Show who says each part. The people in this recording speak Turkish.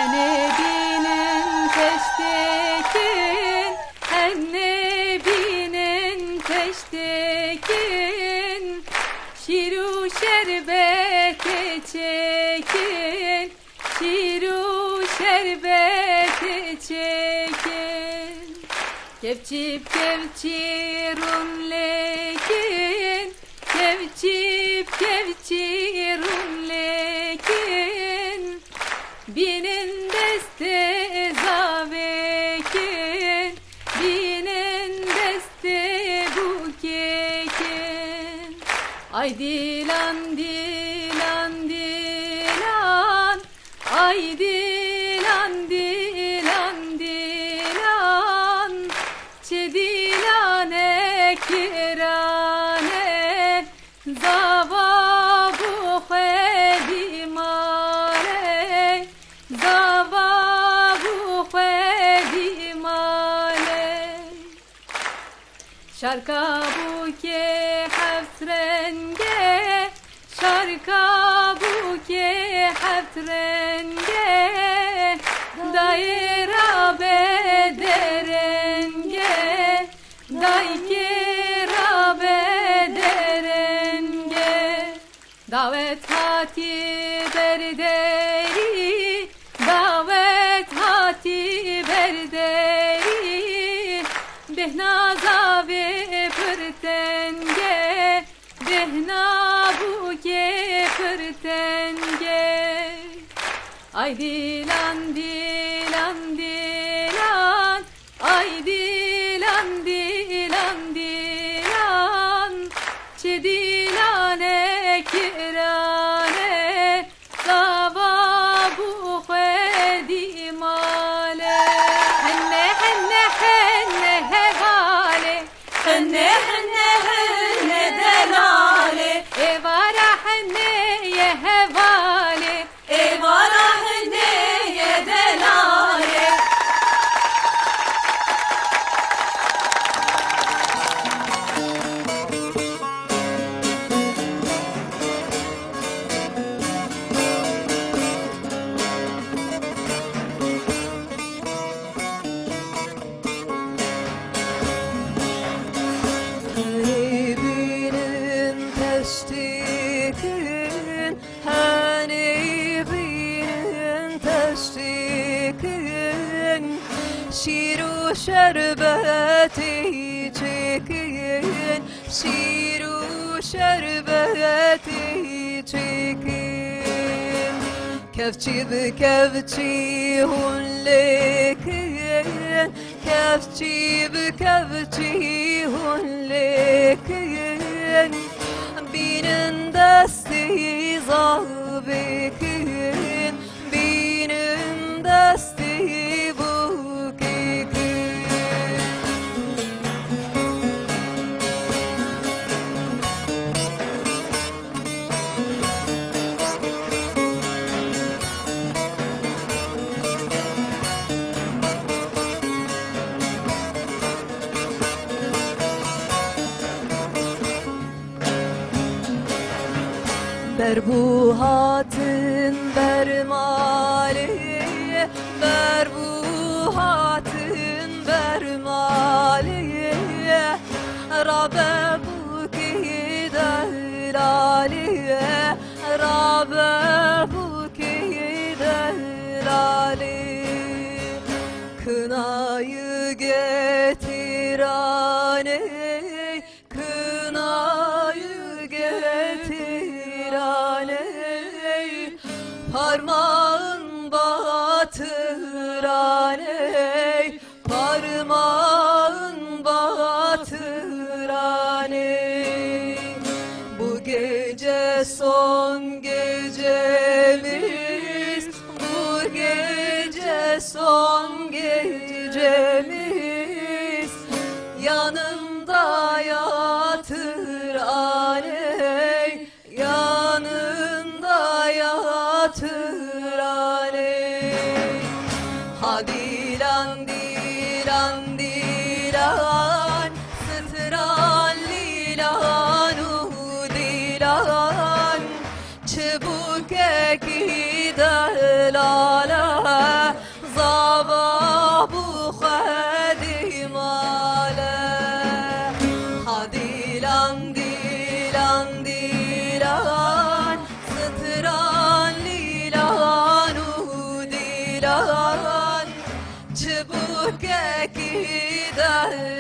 Speaker 1: Nebinin teştekin, her nebinin teştekin, şiru şerbet çekin, şiru şerbet çekin. Kevçip kevçirun lekin, kevçip kevçirun lekin, binin deste zavekin, binin deste bukekin. Ay dilan dilan dilan, ay dilan dilan dilan, çe dilane kirane, zava bu khedimale, zava bu khedimale. Şarka buke heft renge, şarka buke heft renge, daira bederenge, daira bederenge. Davet hati berderi, davet hati berderi, behnaza ve pırtenge, behna buke pırtenge. Ay dilan dilan dilan, ay dilan dilan dilan, çe dilane kirane, zava bu khedimale. Henne henne henne hevale, henne henne henne delale, evara henne ye hevale, evara henne ye delale.
Speaker 2: Nebinin teştikin, her nebinin teştikin, şiru şerbeti çekin, şiru şerbeti çekin. Kevçi bi kevçi hun lekin, kevçi bi kevçi hun lekin, binin desti zavekin, binin desti bukekin. Berbuhatın bermali, berbuhatın bermali, Rabbe buki delali, Rabbe buki delali. Kınayı getirane, kınayı getirane, parmağın batırane, parmağın batırane. Bu gece son gecemiz, bu gece son gecemiz, yanımda yatır aney, yanımda yatır aney. Ha dilan dilan dilan, sıtıran lilanu dilan, çabuk eki delala. دهر